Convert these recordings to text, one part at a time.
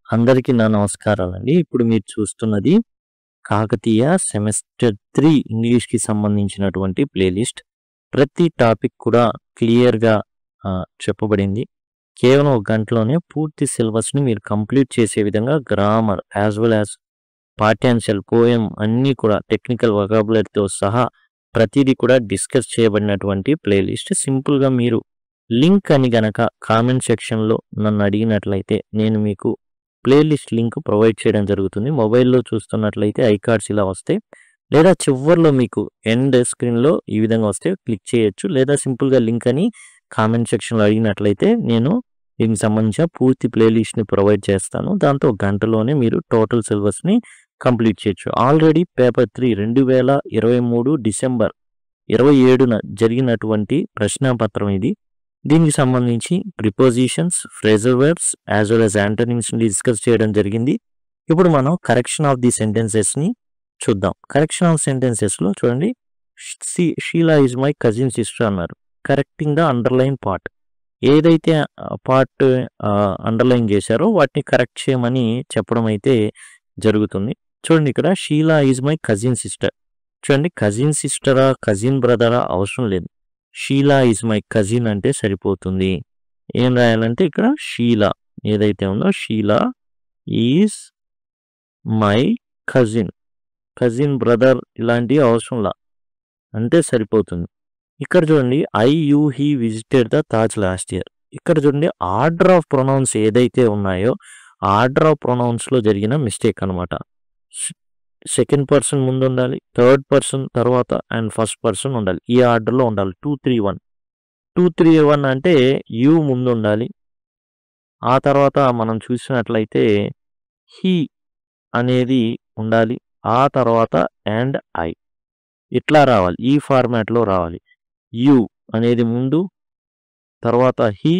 అందరికీ నా నమస్కారాలండి. ఇప్పుడు మీరు చూస్తున్నది కాకతీయ సెమిస్టర్ 3 ఇంగ్లీష్‌కి సంబంధించినటువంటి ప్లేలిస్ట్. ప్రతి టాపిక్ కూడా క్లియర్‌గా చెప్పబడింది. కేవలం ఒక గంటలోనే పూర్తి సిలబస్‌ని మీరు కంప్లీట్ చేసే విధంగా గ్రామర్ యాస్ వెల్ యాస్ పాఠ్యాంశాలు, పోయెమ్ అన్నీ కూడా టెక్నికల్ వొకాబులరీతో సహా ప్రతీదీ కూడా డిస్కస్ చేయబడినటువంటి ప్లేలిస్ట్. సింపుల్‌గా మీరు లింక్ అని గనక కామెంట్ సెక్షన్‌లో నన్ను అడిగినట్లయితే నేను మీకు ప్లేలిస్ట్ లింక్ ప్రొవైడ్ చేయడం జరుగుతుంది. మొబైల్‌లో చూస్తున్నట్లయితే ఐకార్డ్స్ ఇలా వస్తాయి. లేదా చివర్లో మీకు ఎండ్ స్క్రీన్‌లో ఈ విధంగా వస్తే క్లిక్ చేయొచ్చు. లేదా సింపుల్‌గా లింక్ అని కామెంట్ సెక్షన్‌లో అడిగినట్లయితే నేను దీనికి సంబంధించిన పూర్తి ప్లేలిస్ట్‌ని ప్రొవైడ్ చేస్తాను. దాంతో ఒక గంటలోనే మీరు టోటల్ సిలబస్‌ని కంప్లీట్ చేయొచ్చు. ఆల్రెడీ పేపర్ 3 2023 డిసెంబర్ 27న జరిగినటువంటి ప్రశ్నాపత్రం ఇది. దీనికి సంబంధించి prepositions, phrasal verbs as well as యాంటోనిమ్స్‌ని డిస్కస్ చేయడం జరిగింది. ఇప్పుడు మనం కరెక్షన్ ఆఫ్ ది సెంటెన్సెస్‌ని చూద్దాం. కరెక్షన్ ఆఫ్ సెంటెన్సెస్‌లో చూడండి, Sheela is my cousin sister అన్నారు. Correcting the underline part. ఏదైతే పార్ట్ అండర్లైన్ చేశారో వాటిని కరెక్ట్ చేయమని చెప్పడం అయితే జరుగుతుంది. చూడండి, ఇక్కడ Sheela is my cousin sister. చూడండి, కజిన్ సిస్టరా కజిన్ బ్రదరా అవసరం లేదు. షీలా ఈజ్ మై కజిన్ అంటే సరిపోతుంది. ఏం రాయాలంటే ఇక్కడ షీలా ఏదైతే ఉందో Sheela is my cousin, cousin brother ఇలాంటివి అవసరంలా అంటే సరిపోతుంది. ఇక్కడ చూడండి, you he visited the Taj last year. ఇక్కడ చూడండి, ఆర్డర్ ఆఫ్ ప్రొనౌన్స్ ఏదైతే ఉన్నాయో ఆర్డర్ ఆఫ్ ప్రొనౌన్స్లో జరిగిన మిస్టేక్ అనమాట. సెకండ్ పర్సన్ ముందు ఉండాలి, థర్డ్ పర్సన్ తర్వాత అండ్ ఫస్ట్ పర్సన్ ఉండాలి. ఈ ఆర్డర్లో ఉండాలి. 2, 3, 1. 2, 3, 1 అంటే యూ ముందు ఉండాలి. ఆ తర్వాత మనం చూసినట్లయితే హీ అనేది ఉండాలి. ఆ తర్వాత అండ్ ఐ ఇట్లా రావాలి. ఈ ఫార్మాట్లో రావాలి. యూ అనేది ముందు, తర్వాత హీ,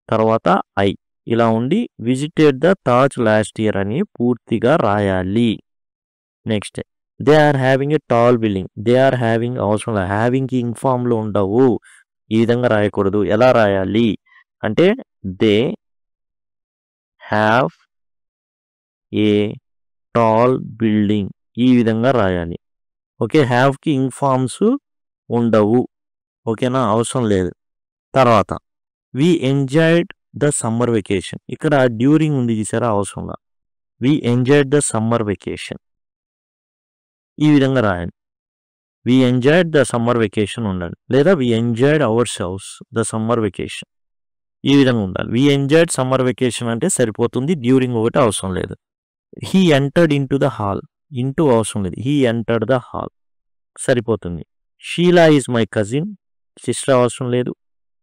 తర్వాత ఐ ఇలా ఉండి visited the Taj last year అని పూర్తిగా రాయాలి. Next, they are having a tall building. They are having అవసరం లేదు. హ్యావింగ్కి ఇన్ఫామ్లో ఉండవు. ఈ విధంగా రాయకూడదు. ఎలా రాయాలి అంటే they have a tall building ఈ విధంగా రాయాలి. ఓకే, హ్యావ్కి ఇన్ఫామ్స్ ఉండవు. ఓకేనా, అవసరం లేదు. తర్వాత we enjoyed the summer vacation. ఇక్కడ డ్యూరింగ్ ఉంది చూసారా, అవసరంలా. We enjoyed the summer vacation ఈ విధంగా రాయాలి. We enjoyed the summer vacation ఉండాలి. లేదా we enjoyed ourselves the summer vacation ఈ విధంగా ఉండాలి. వి ఎంజాయ్డ్ సమ్మర్ వెకేషన్ అంటే సరిపోతుంది. డ్యూరింగ్ ఒకటి అవసరం లేదు. He entered in to the hall. Into అవసరం లేదు. హీ ఎంటర్డ్ ద హాల్ సరిపోతుంది. Sheela is my cousin, sister అవసరం లేదు.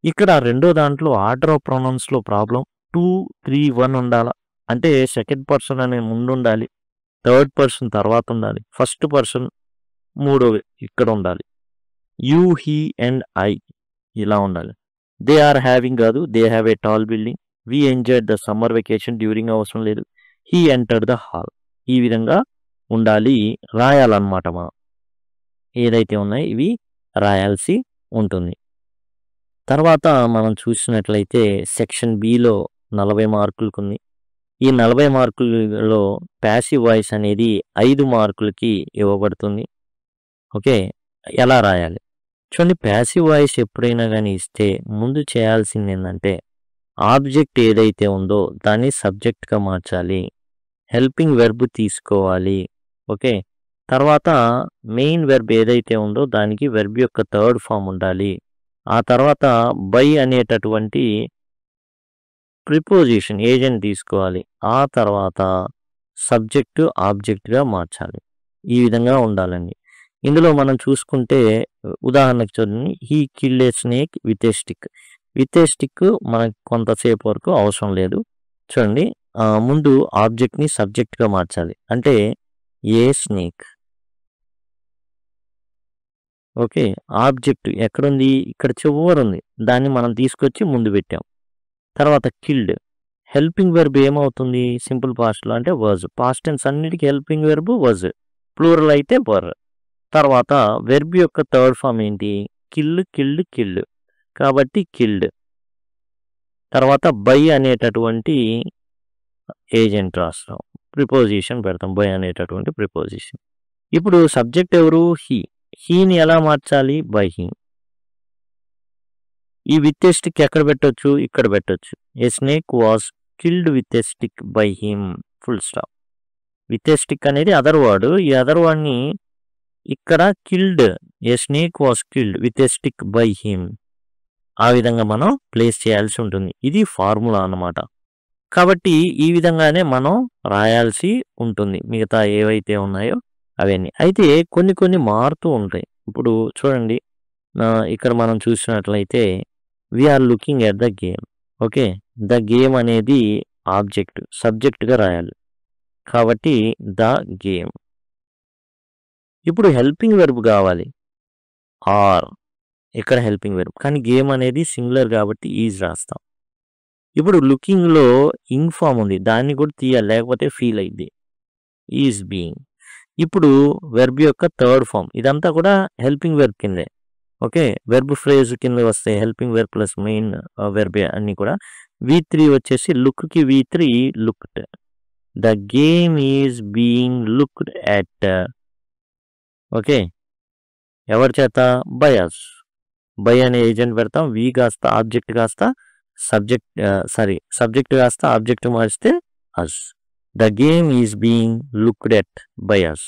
ఇక్కడ రెండో దాంట్లో ఆర్డర్ ఆఫ్ ప్రొనౌన్స్లో ప్రాబ్లం. 2, 3, 1 ఉండాలా అంటే సెకండ్ పర్సన్ అనే ముందు ఉండాలి, థర్డ్ పర్సన్ తర్వాత ఉండాలి, ఫస్ట్ పర్సన్ మూడోవి ఇక్కడ ఉండాలి. యూ, హీ అండ్ ఐ ఇలా ఉండాలి. దే ఆర్ హ్యావింగ్ కాదు, they have a tall building. We enjoyed the summer vacation during అవసరం లేదు. హీ ఎంటర్డ్ ద హాల్ ఈ విధంగా ఉండాలి. రాయాలన్నమాట. మనం ఏదైతే ఉన్నాయో ఇవి రాయాల్సి ఉంటుంది. తర్వాత మనం చూసినట్లయితే సెక్షన్ బిలో 40 మార్కులకు ఉంది. ఈ 40 మార్కులలో ప్యాసివ్ వాయిస్ అనేది 5 మార్కులకి ఇవ్వబడుతుంది. ఓకే, ఎలా రాయాలి చూడండి. ప్యాసివ్ వాయిస్ ఎప్పుడైనా కానీ ఇస్తే ముందు చేయాల్సింది ఏంటంటే ఆబ్జెక్ట్ ఏదైతే ఉందో దాన్ని సబ్జెక్ట్గా మార్చాలి. హెల్పింగ్ వెర్బ్ తీసుకోవాలి. ఓకే, తర్వాత మెయిన్ వెర్బ్ ఏదైతే ఉందో దానికి వెర్బ్ యొక్క థర్డ్ ఫామ్ ఉండాలి. ఆ తర్వాత బై అనేటటువంటి ప్రిపోజిషన్ ఏజెంట్ తీసుకోవాలి. ఆ తర్వాత సబ్జెక్టు ఆబ్జెక్ట్గా మార్చాలి. ఈ విధంగా ఉండాలండి. ఇందులో మనం చూసుకుంటే ఉదాహరణకు చూడండి, he killed a snake with a stick. With a stick మనకు కొంతసేపు వరకు అవసరం లేదు. చూడండి, ముందు ఆబ్జెక్ట్ని సబ్జెక్ట్గా మార్చాలి. అంటే ఏ స్నేక్. ఓకే, ఆబ్జెక్ట్ ఎక్కడుంది, ఇక్కడ చివరుంది, దాన్ని మనం తీసుకొచ్చి ముందు పెట్టాం. తర్వాత కిల్డ్ హెల్పింగ్ వెర్బ్ ఏమవుతుంది సింపుల్ పాస్ట్లో అంటే వర్జ్. పాస్ట్ టెన్స్ అన్నిటికీ హెల్పింగ్ వెర్బ్ వర్జ్, ప్లూరల్ అయితే వర్. తర్వాత వెర్బ్ యొక్క థర్డ్ ఫామ్ ఏంటి, కిల్, కిల్డ్, కిల్డ్ కాబట్టి కిల్డ్. తర్వాత బై అనేటటువంటి ఏజెంట్ రాస్తాం, ప్రిపోజిషన్ పెడతాం, బై అనేటటువంటి ప్రిపోజిషన్. ఇప్పుడు సబ్జెక్ట్ ఎవరు? హీ. హీని ఎలా మార్చాలి? By him. ఈ విత్ ఎ స్టిక్ ఎక్కడ పెట్టొచ్చు? ఇక్కడ పెట్టొచ్చు. A snake was killed with a stick by him, full stop. With a stick అనేది అదర్ వర్డ్. ఈ అదర్ వర్డ్ని ఇక్కడ killed, a snake was killed with a stick by him, ఆ విధంగా మనం ప్లేస్ చేయాల్సి ఉంటుంది. ఇది ఫార్ములా అన్నమాట. కాబట్టి ఈ విధంగానే మనం రాయాల్సి ఉంటుంది మిగతా ఏవైతే ఉన్నాయో అవన్నీ. అయితే కొన్ని మారుతూ ఉంటాయి. ఇప్పుడు చూడండి, ఇక్కడ మనం చూసినట్లయితే we are looking at the game. Okay, the game అనేది ఆబ్జెక్ట్, సబ్జెక్ట్గా రాయాలి. కాబట్టి ద గేమ్. ఇప్పుడు హెల్పింగ్ వెర్బ్ కావాలి, ఆర్. ఇక్కడ హెల్పింగ్ వెర్బ్, కానీ గేమ్ అనేది సింగులర్ కాబట్టి ఈజ్ రాస్తాం. ఇప్పుడు లుకింగ్లో ఇంగ్ ఫామ్ ఉంది, దాన్ని కూడా తీయాలి, లేకపోతే ఫీల్ అయింది. Is being. ఇప్పుడు వెర్బ్ యొక్క థర్డ్ ఫామ్, ఇదంతా కూడా హెల్పింగ్ వెర్బ్ కిందే. ఓకే, వెర్బ్ ఫ్రేజ్ కింద వస్తాయి helping verb plus main verb అన్నీ కూడా. V3 వచ్చేసి లుక్కి V3 looked. The game is being looked at. Okay, ఎవరి చేత? By us. బై అనే ఏజెంట్ పెడతాం, వి కాస్త ఆబ్జెక్ట్ కాస్త సబ్జెక్ట్ కాస్త ఆబ్జెక్ట్ మారిస్తే us. The game is being looked at by us.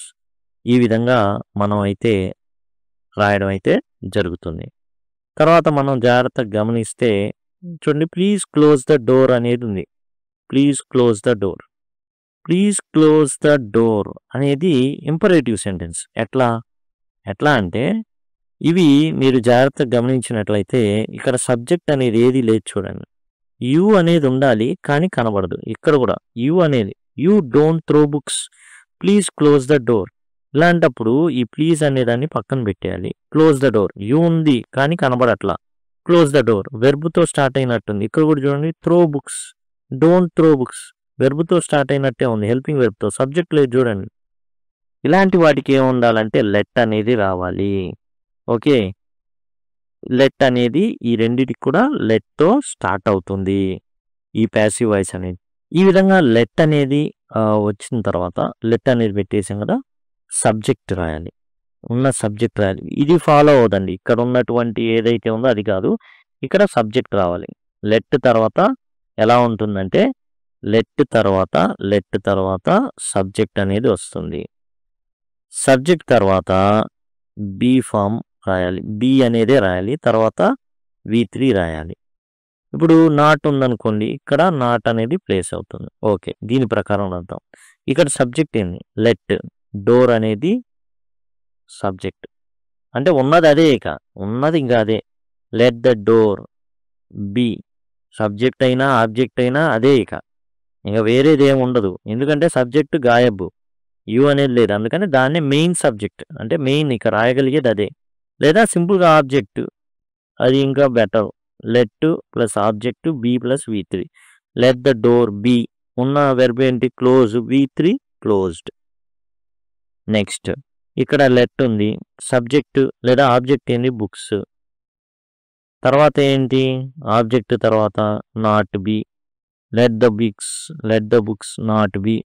ఈ విధంగా మనం అయితే రాయడం అయితే జరుగుతుంది. తర్వాత మనం జాగ్రత్తగా గమనిస్తే చూడండి, ప్లీజ్ క్లోజ్ ద డోర్ అనేది ఉంది. Please close the door. Please close the door అనేది ఇంపరేటివ్ సెంటెన్స్. ఎట్లా అంటే ఇవి మీరు జాగ్రత్తగా గమనించినట్లయితే ఇక్కడ సబ్జెక్ట్ అనేది ఏది లేదు చూడండి. యూ అనేది ఉండాలి కానీ కనబడదు. ఇక్కడ కూడా యూ అనేది, you don't throw books, please close the door. ఇలాంటప్పుడు ఈ ప్లీజ్ అనేదాన్ని పక్కన పెట్టేయాలి. క్లోజ్ ద డోర్, యూ ఉంది కానీ కనబడట్లా. క్లోజ్ ద డోర్ వెర్బ్తో స్టార్ట్ అయినట్టుంది. ఇక్కడ కూడా చూడండి, throw books, don't throw books వెర్బ్తో స్టార్ట్ అయినట్టే ఉంది, హెల్పింగ్ వెర్బ్తో. సబ్జెక్ట్ లేదు చూడండి. ఇలాంటి వాటికి ఏమి ఉండాలంటే లెట్ అనేది రావాలి. ఓకే, లెట్ అనేది ఈ రెండిటికి కూడా లెట్తో స్టార్ట్ అవుతుంది ఈ ప్యాసివ్ వాయిస్ అనేది. ఈ విధంగా లెట్ అనేది వచ్చిన తర్వాత లెట్ అనేది పెట్టేసాం కదా, సబ్జెక్ట్ రాయాలి, ఉన్న సబ్జెక్ట్ రాయాలి. ఇది ఫాలో అవుదండి, ఇక్కడ ఉన్నటువంటి ఏదైతే ఉందో అది కాదు, ఇక్కడ సబ్జెక్ట్ రావాలి. లెట్ తర్వాత ఎలా ఉంటుందంటే లెట్ తర్వాత సబ్జెక్ట్ అనేది వస్తుంది. సబ్జెక్ట్ తర్వాత బీ ఫామ్ రాయాలి, బి అనేదే రాయాలి, తర్వాత V3 రాయాలి. ఇప్పుడు నాట్ ఉందనుకోండి, ఇక్కడ నాట్ అనేది ప్లేస్ అవుతుంది. ఓకే, దీని ప్రకారం రాద్దాం. ఇక్కడ సబ్జెక్ట్ ఏంది? లెట్. డోర్ అనేది సబ్జెక్ట్, అంటే ఉన్నది అదే, ఇక ఉన్నది ఇంకా అదే. Let the door be. Subject అయినా ఆబ్జెక్ట్ అయినా అదే, ఇక వేరేది ఏమి ఉండదు. ఎందుకంటే సబ్జెక్ట్ గాయబు, యూ అనేది లేదు, అందుకని దాన్నే మెయిన్ సబ్జెక్ట్ అంటే మెయిన్ ఇక రాయగలిగేది అదే. లేదా సింపుల్గా ఆబ్జెక్ట్, అది ఇంకా better. Let plus object be plus V3. Let the door be, ఉన్న వెర్బ్ ఏంటి? Close, V3 closed. నెక్స్ట్ ఇక్కడ లెట్ ఉంది, సబ్జెక్ట్ లేదా ఆబ్జెక్ట్ ఏంటి? బుక్స్. తర్వాత ఏంటి? ఆబ్జెక్ట్ తర్వాత not be. Let the books not be.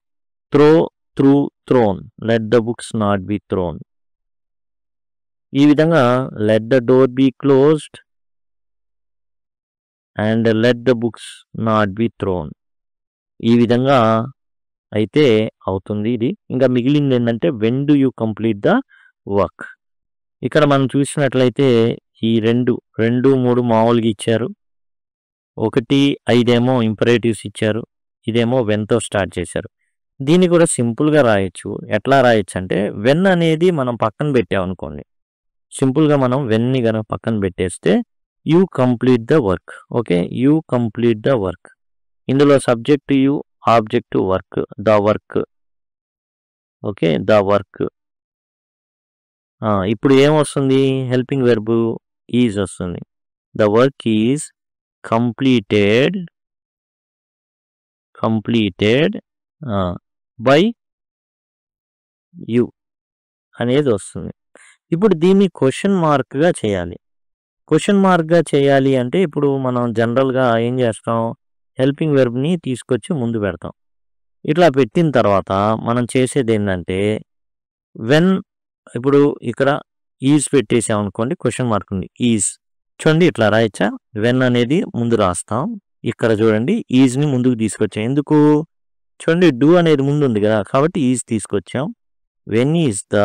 Throw thrown. Let the books not be thrown. ఈ విధంగా let the door be closed and let the books not be thrown. ఈ విధంగా అయితే అవుతుంది ఇది. ఇంకా మిగిలింది ఏంటంటే when do you complete the work. ఇక్కడ మనం చూసినట్లయితే ఈ 2, 3 మామూలుగా ఇచ్చారు, 1, 5 ఇంపరేటివ్స్ ఇచ్చారు, ఇదేమో వెన్తో స్టార్ట్ చేశారు. దీన్ని కూడా సింపుల్గా రాయొచ్చు. ఎట్లా రాయొచ్చు అంటే వెన్ అనేది మనం పక్కన పెట్టామనుకోండి, సింపుల్గా మనం వెన్ని కనుక పక్కన పెట్టేస్తే you complete the work. Okay, you complete the work. ఇందులో subject you, object work, the work. Okay, the work. ఇప్పుడు ఏమొస్తుంది? హెల్పింగ్ వెర్బ్ ఈజ్ వస్తుంది. The work is completed by you అనేది వస్తుంది. ఇప్పుడు దీన్ని క్వశ్చన్ మార్క్గా చేయాలి. క్వశ్చన్ మార్క్గా చేయాలి అంటే ఇప్పుడు మనం జనరల్గా ఏం చేస్తాం? హెల్పింగ్ వెర్బ్ని తీసుకొచ్చి ముందు పెడతాం. ఇట్లా పెట్టిన తర్వాత మనం చేసేది ఏంటంటే వెన్ ఇప్పుడు ఇక్కడ ఈజ్ పెట్టేసాం అనుకోండి, క్వశ్చన్ మార్క్ ఉంది ఈజ్. చూడండి ఇట్లా రాయచ్చా, వెన్ అనేది ముందు రాస్తాం. ఇక్కడ చూడండి ఈజ్ని ముందుకు తీసుకొచ్చాం. ఎందుకు? చూడండి డూ అనేది ముందు ఉంది కదా, కాబట్టి ఈజ్ తీసుకొచ్చాం. When is the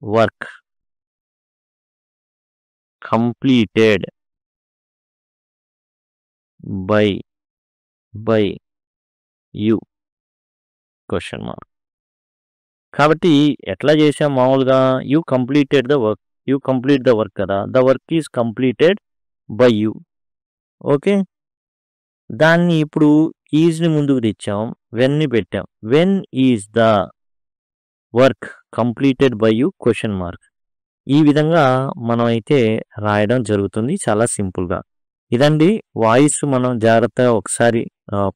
work completed by you question mark. కాబట్టి ఎట్లా చేసాం మామూలుగా, you completed the work, you complete the work కదా, the work is completed by you. Okay, దాన్ని ఇప్పుడు ఈజ్ని ముందుకు తెచ్చాం, వెన్ని పెట్టాం. When is the work completed by you question mark. ఈ విధంగా మనం అయితే రాయడం జరుగుతుంది చాలా సింపుల్గా. ఇదండి వాయిస్. మనం జాగ్రత్తగా ఒకసారి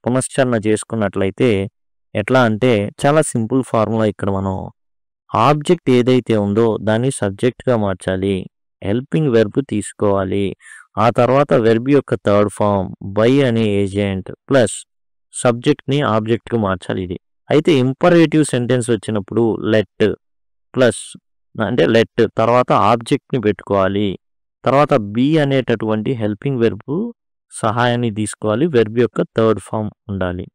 పునశ్చరణ చేసుకున్నట్లయితే ఎట్లా అంటే చాలా సింపుల్ ఫార్ములా. ఇక్కడ మనం ఆబ్జెక్ట్ ఏదైతే ఉందో దాన్ని సబ్జెక్ట్గా మార్చాలి, హెల్పింగ్ వెర్బ్ తీసుకోవాలి, ఆ తర్వాత వెర్బ్ యొక్క థర్డ్ ఫామ్ బై అనే ఏజెంట్ ప్లస్ సబ్జెక్ట్ని ఆబ్జెక్ట్గా మార్చాలి. ఇది అయితే ఇంపరేటివ్ సెంటెన్స్ వచ్చినప్పుడు లెట్ ప్లస్ అంటే లెట్ తర్వాత ఆబ్జెక్ట్ని పెట్టుకోవాలి, తర్వాత బి అనేటటువంటి హెల్పింగ్ వెర్బ్ సహాయాన్ని తీసుకోవాలి, వెర్బ్ యొక్క థర్డ్ ఫామ్ ఉండాలి.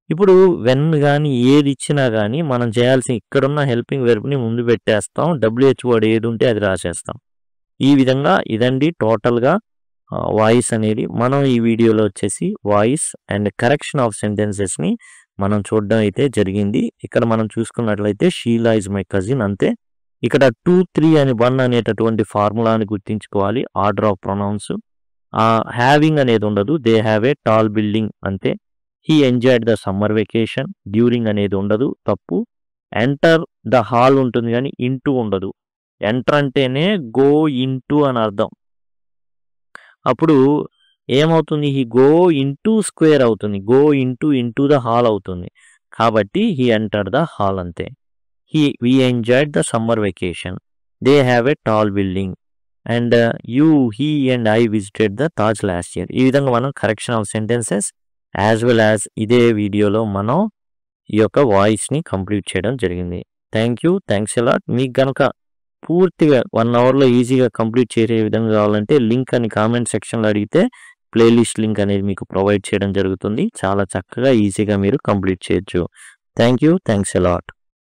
ఇప్పుడు వెన్ కానీ ఏది ఇచ్చినా కానీ మనం చేయాల్సిన ఇక్కడున్న హెల్పింగ్ వెర్బ్ని ముందు పెట్టేస్తాం, WH వర్డ్ ఏది ఉంటే అది రాసేస్తాం. ఈ విధంగా ఇదండి టోటల్గా వాయిస్ అనేది. మనం ఈ వీడియోలో వచ్చేసి వాయిస్ అండ్ కరెక్షన్ ఆఫ్ సెంటెన్సెస్ని మనం చూడడం అయితే జరిగింది. ఇక్కడ మనం చూసుకున్నట్లయితే షీలా ఇస్ మై కజిన్ అంతే. ఇక్కడ 2, 3 అని 1 అనేటటువంటి ఫార్ములాని గుర్తించుకోవాలి, ఆర్డర్ ఆఫ్ ప్రొనౌన్స్. హ్యావింగ్ అనేది ఉండదు, they have a tall building అంతే. He enjoyed the summer vacation, during అనేది ఉండదు, తప్పు. ఎంటర్ ద హాల్ ఉంటుంది కానీ ఇంటూ ఉండదు. ఎంటర్ అంటేనే గో ఇంటూ అని అర్థం. అప్పుడు ఏమవుతుంది, హీ గో ఇంటూ స్క్వేర్ అవుతుంది, గో ఇంటూ ద హాల్ అవుతుంది. కాబట్టి హీ ఎంటర్ ద హాల్ అంతే. We enjoyed the summer vacation. They have a tall building. And he and I visited the Taj last year. ఈ విధంగా మనం correction of sentences as well as ఇదే వీడియోలో మనం ఈ యొక్క వాయిస్ని కంప్లీట్ చేయడం జరిగింది. Thanks a lot. మీకు కనుక పూర్తిగా 1 అవర్లో ఈజీగా కంప్లీట్ చేసే విధంగా కావాలంటే లింక్ అని కామెంట్ సెక్షన్లో అడిగితే ప్లేలిస్ట్ లింక్ అనేది మీకు ప్రొవైడ్ చేయడం జరుగుతుంది. చాలా చక్కగా ఈజీగా మీరు కంప్లీట్ చేయొచ్చు. Thanks a lot.